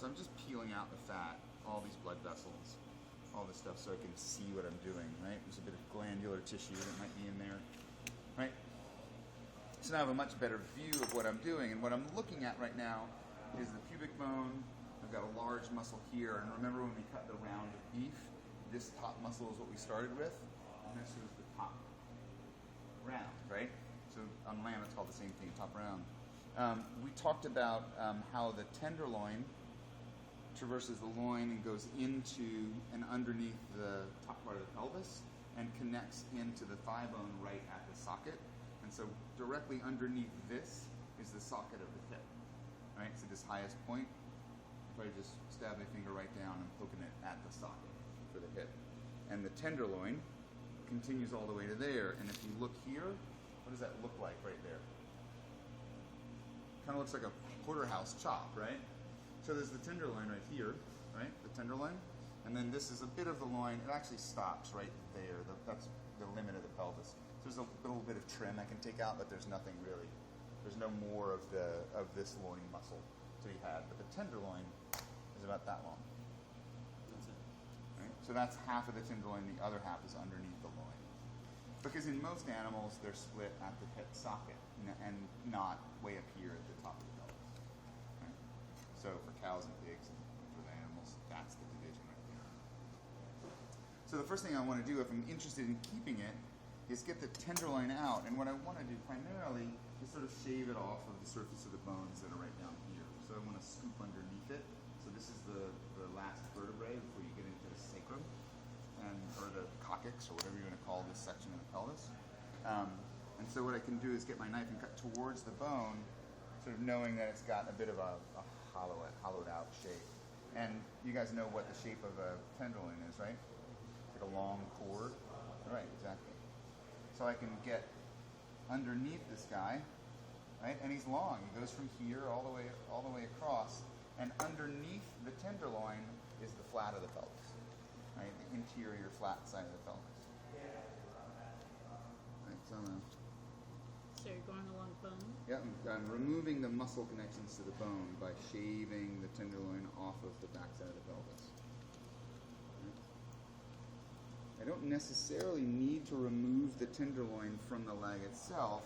So I'm just peeling out the fat, all these blood vessels, all this stuff, so I can see what I'm doing, right? There's a bit of glandular tissue that might be in there, right? So now I have a much better view of what I'm doing, and what I'm looking at right now is the pubic bone. I've got a large muscle here, and remember when we cut the round of beef, this top muscle is what we started with, and this is the top round, right? So on lamb it's called the same thing, top round. We talked about how the tenderloin traverses the loin and goes into and underneath the top part of the pelvis and connects into the thigh bone right at the socket. And so directly underneath this is the socket of the hip, right? So this highest point, if I just stab my finger right down, I'm poking it at the socket for the hip. And the tenderloin continues all the way to there. And if you look here, what does that look like right there? Kind of looks like a porterhouse chop, right? So there's the tenderloin right here, right? The tenderloin. And then this is a bit of the loin. It actually stops right there. That's the limit of the pelvis. So there's a little bit of trim I can take out, but there's nothing really. There's no more of this loin muscle to be had. But the tenderloin is about that long. That's it. Right? So that's half of the tenderloin. The other half is underneath the loin. Because in most animals, they're split at the hip socket and not way up here at the top of the pelvis. Right? So for cows and pigs and for the animals, that's the division right there. So the first thing I want to do, if I'm interested in keeping it, is get the tenderloin out. And what I want to do primarily is sort of shave it off of the surface of the bones that are right down here. So I want to scoop underneath it. So this is the last vertebrae before you get into the sacrum, or the coccyx, or whatever you want to call this section of the pelvis. And so what I can do is get my knife and cut towards the bone, sort of knowing that it's got a bit of a hollowed out shape. And you guys know what the shape of a tenderloin is, right? It's like a long cord. Right, exactly. So I can get underneath this guy, right? And he's long. He goes from here all the way across. And underneath the tenderloin is the flat of the pelvis, right? The interior flat side of the pelvis. Right, so So you're going along bone? yeah, I'm removing the muscle connections to the bone by shaving the tenderloin off of the backside of the pelvis. I don't necessarily need to remove the tenderloin from the leg itself.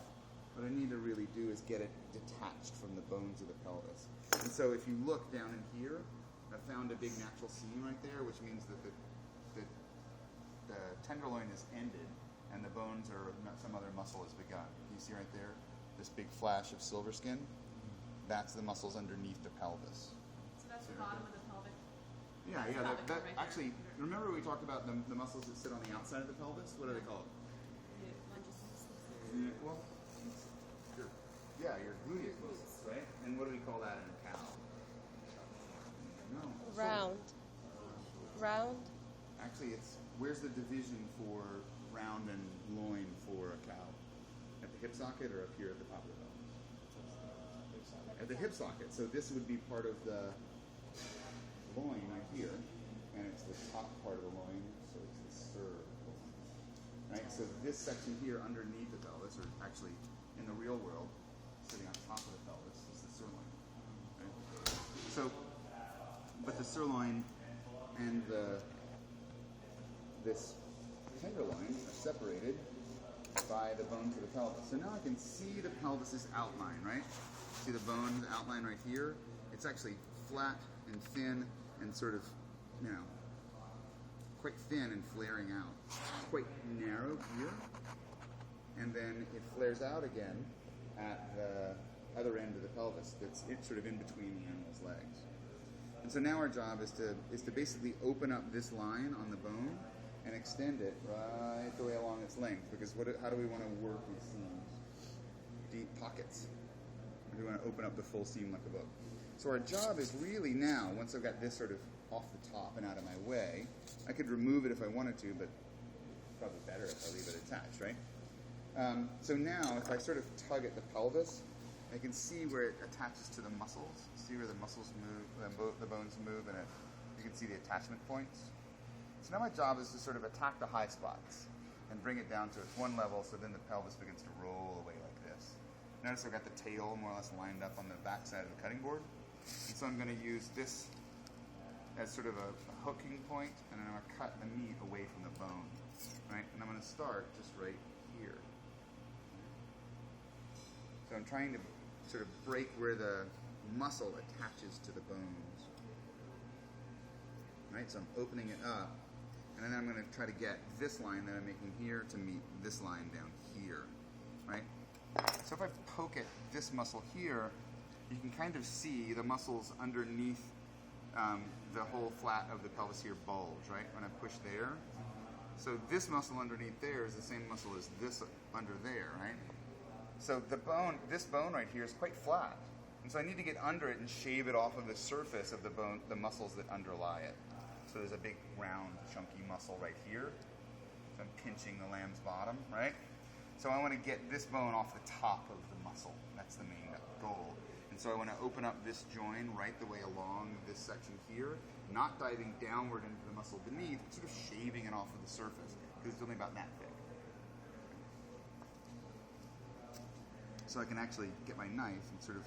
What I need to really do is get it detached from the bones of the pelvis. And so if you look down in here, I found a big natural seam right there, which means that the tenderloin is ended and the bones or some other muscle has begun. You see right there, this big flash of silver skin? That's the muscles underneath the pelvis. So that's the bottom of the pelvic. Yeah, Pelvic that right actually, there. remember we talked about the muscles that sit on the outside of the pelvis? What are they called? Yeah, well, your gluteus muscles, right? And what do we call that in a cow? No. Round. Actually, where's the division for round and loin for a cow? At the hip socket or up here at the top of the pelvis? At the hip socket. So this would be part of the loin right here, and it's the top part of the loin, so it's the cervical. Right? So this section here underneath the pelvis, or actually in the real world, sitting on top of the pelvis, is the sirloin. Right? So, but the sirloin and this tenderloin are separated by the bones of the pelvis. So now I can see the pelvis's outline, right? See the bone outline right here? It's actually flat and thin and sort of, quite thin and flaring out. Quite narrow here. And then it flares out again at the other end of the pelvis. It's sort of in between the animal's legs. And so now our job is to basically open up this line on the bone and extend it right the way along its length. Because how do we want to work with seams? Deep pockets. We want to open up the full seam like a book. So our job is really now, once I've got this sort of off the top and out of my way, I could remove it if I wanted to, but probably better if I leave it attached, right? So now, if I sort of tug at the pelvis, I can see where it attaches to the muscles. See where the muscles move, the bones move, and you can see the attachment points. So now my job is to sort of attack the high spots and bring it down to its one level, so then the pelvis begins to roll away like this. Notice I've got the tail more or less lined up on the back side of the cutting board. And so I'm going to use this as sort of a hooking point, and then I'm going to cut the meat away from the bone, right? And I'm going to start just right here. So I'm trying to sort of break where the muscle attaches to the bones, right? So I'm opening it up, and then I'm going to try to get this line that I'm making here to meet this line down here, right? So if I poke at this muscle here, you can kind of see the muscles underneath the whole flat of the pelvis here bulge, right? When I push there. So this muscle underneath there is the same muscle as this under there, right? So the bone, this bone right here is quite flat. And so I need to get under it and shave it off of the surface of the bone, the muscles that underlie it. So there's a big round chunky muscle right here. So I'm pinching the lamb's bottom, right? So I want to get this bone off the top of the muscle. That's the main goal. And so I want to open up this join right the way along this section here, not diving downward into the muscle beneath, but sort of shaving it off of the surface, because it's only about that thick. So I can actually get my knife and sort of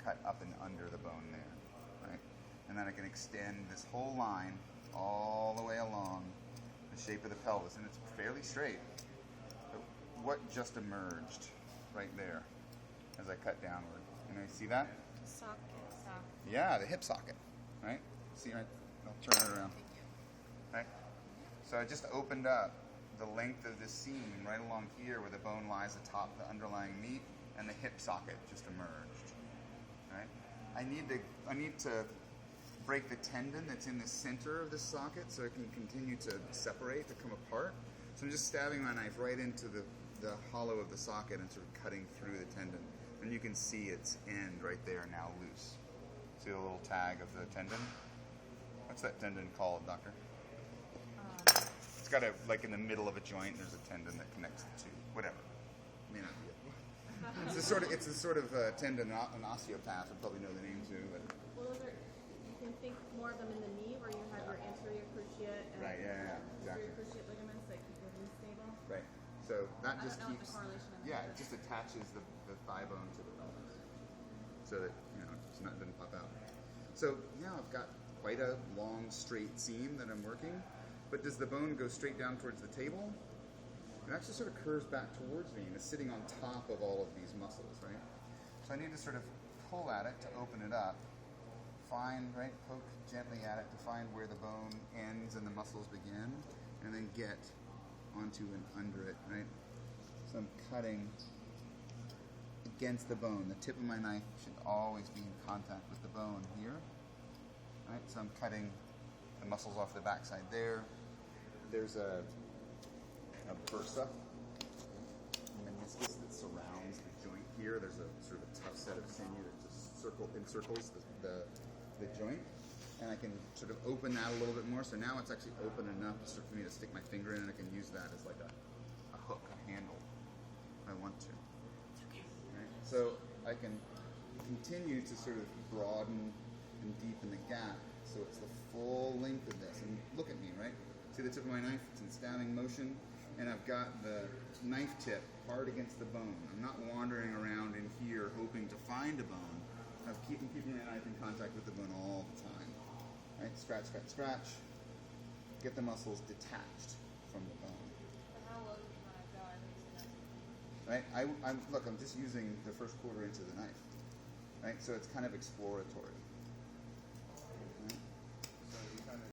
cut up and under the bone there, right? And then I can extend this whole line all the way along the shape of the pelvis, and it's fairly straight. So what just emerged right there as I cut downward? You know, you see that? Socket. Yeah, the hip socket, right? See, right? I'll turn it around. Right? So I just opened up the length of this seam right along here where the bone lies atop the underlying meat, and the hip socket just emerged. Right? I need to break the tendon that's in the center of the socket so it can continue to separate, to come apart. So I'm just stabbing my knife right into the hollow of the socket and sort of cutting through the tendon. And you can see its end right there now loose. See the little tag of the tendon? What's that tendon called, doctor? It's got like in the middle of a joint, there's a tendon that connects the two. Whatever. May not be it. It's a sort of tendon an osteopath would probably know the name to, but Well, you can think more of them in the knee where you have your anterior cruciate and right, yeah, posterior exactly. cruciate ligaments that keep your knee stable. Right. So that I just don't know what keeps the correlation of yeah, that it is. just attaches the thigh bone to the pelvis. So that, it doesn't pop out. So now I've got quite a long straight seam that I'm working, but does the bone go straight down towards the table? It actually sort of curves back towards me and is sitting on top of all of these muscles, right? So I need to sort of pull at it to open it up, poke gently at it to find where the bone ends and the muscles begin, and then get onto and under it, right? So I'm cutting against the bone. The tip of my knife should always be in contact with the bone here, right? So I'm cutting the muscles off the backside there. There's a bursa, meniscus that surrounds the joint here. There's a sort of a tough set of sinew that just encircles the joint, and I can sort of open that a little bit more. So now it's actually open enough for me to stick my finger in, and I can use that as like a hook, a handle, if I want to. Right? So I can continue to sort of broaden and deepen the gap, so it's the full length of this. And look at me, right? See the tip of my knife? It's in stabbing motion. And I've got the knife tip hard against the bone. I'm not wandering around in here hoping to find a bone. I'm keeping my knife in contact with the bone all the time. Right? Scratch, scratch, scratch. Get the muscles detached from the bone. But how low do you want to go? I think Right? I'm just using the first quarter inch of the knife. Right? So it's kind of exploratory.